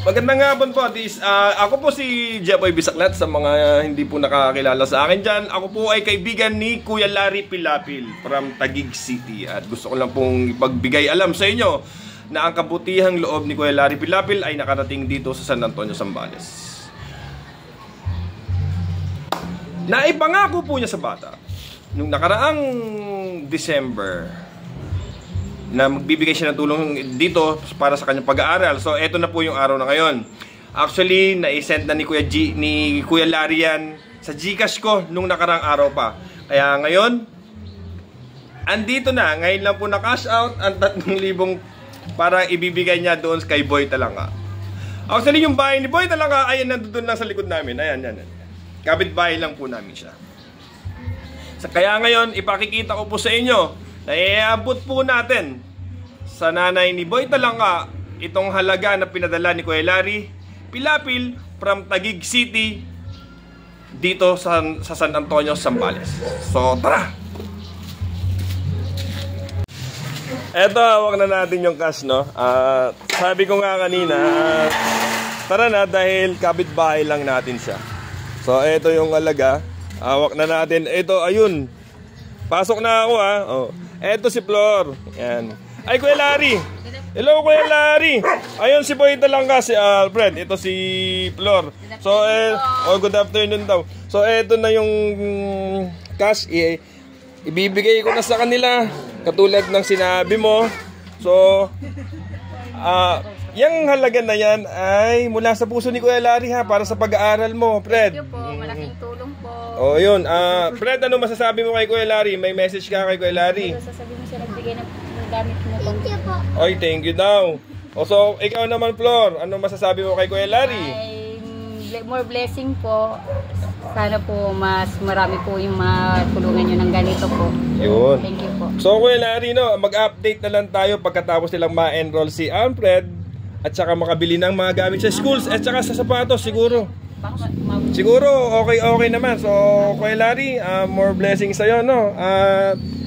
Magandang hapon po. Ako po si Jeboy Bisaklat sa mga hindi po nakakilala sa akin dyan. Ako po ay kaibigan ni Kuya Larry Pilapil from Taguig City. At gusto ko lang pong ipagbigay alam sa inyo na ang kabutihang loob ni Kuya Larry Pilapil ay nakarating dito sa San Antonio, Zambales. Naipangako po niya sa bata nung nakaraang December na magbibigay siya ng tulong dito para sa kanyang pag-aaral. So, eto na po yung araw na ngayon. Actually, na-send na ni Kuya Larry yan sa GCash ko nung nakarang araw pa. Kaya ngayon, andito na. Ngayon lang po na-cash out ang 3,000 para ibibigay niya doon kay Boy Talanga. Actually, yung bahay ni Boy Talanga, ayan, nandun lang sa likod namin. Ayan, yan. Kapit-bahay lang po namin siya. Kaya ngayon, ipakikita ko po sa inyo na iabot po natin sa nanay ni Boy Talanga itong halaga na pinadala ni Kuya Larry Pilapil from Taguig City dito sa San Antonio, Zambales. So, tara! Eto, hawak na natin yung cash, no? Sabi ko nga kanina, tara na dahil kapitbahay lang natin siya. So, eto yung halaga. Hawak na natin. Eto, ayun. Pasok na ako, ha? Oh. Eto si Flor. Yan. Ay, Kuya Larry. Hello, Kuya Larry. Ayun si Boy Talanga, si Alfred. Ito si Flor. So, good afternoon daw. So, eto na yung cash. Ibibigay ko na sa kanila. Katulad ng sinabi mo. So, yung halaga na yan ay mula sa puso ni Kuya Larry, ha, para sa pag-aaral mo, Fred. Thank you po. Malaking tulong po. Oh, yun. Fred, ano masasabi mo kay Kuya Larry? May message ka kay Kuya Larry? Sasabihin mo siya nagbigay ng gamit mo. Thank you po. Oy, thank you daw. O, so, ikaw naman, Flor. Ano masasabi mo kay Kuya Larry? Ay, more blessing po. Sana po mas marami po yung matulungan nyo ng ganito po. Yun. Thank you po. So, Kuya Larry, no, mag-update na lang tayo pagkatapos nilang ma-enroll si Alfred at saka makabili ng mga gamit sa schools at saka sa sapatos, siguro. Siguro, okay naman. So, Kuya Larry, more blessings sa'yo, no?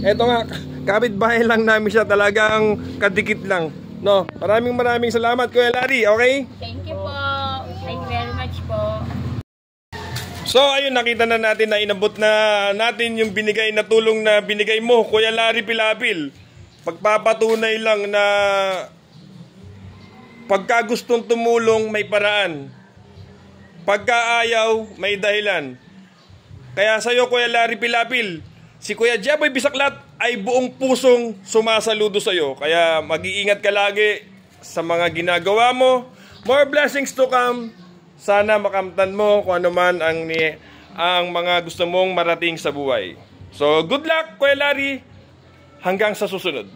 Eto nga, kapitbahay lang namin siya, talagang kadikit lang, no? Maraming salamat, Kuya Larry, okay? Thank you po. Thank you very much po. So, ayun, nakita na natin na inabot na natin yung binigay na tulong na binigay mo, Kuya Larry Pilapil. Pagpapatunay lang na pagka gustong tumulong, may paraan. Pagka ayaw, may dahilan. Kaya sa'yo, Kuya Larry Pilapil, si Kuya Jeboy Bisaklat ay buong pusong sumasaludo sa'yo. Kaya mag-iingat ka lagi sa mga ginagawa mo. More blessings to come. Sana makamtan mo kung ano man ang mga gusto mong marating sa buhay. So, good luck, Kuya Larry. Hanggang sa susunod.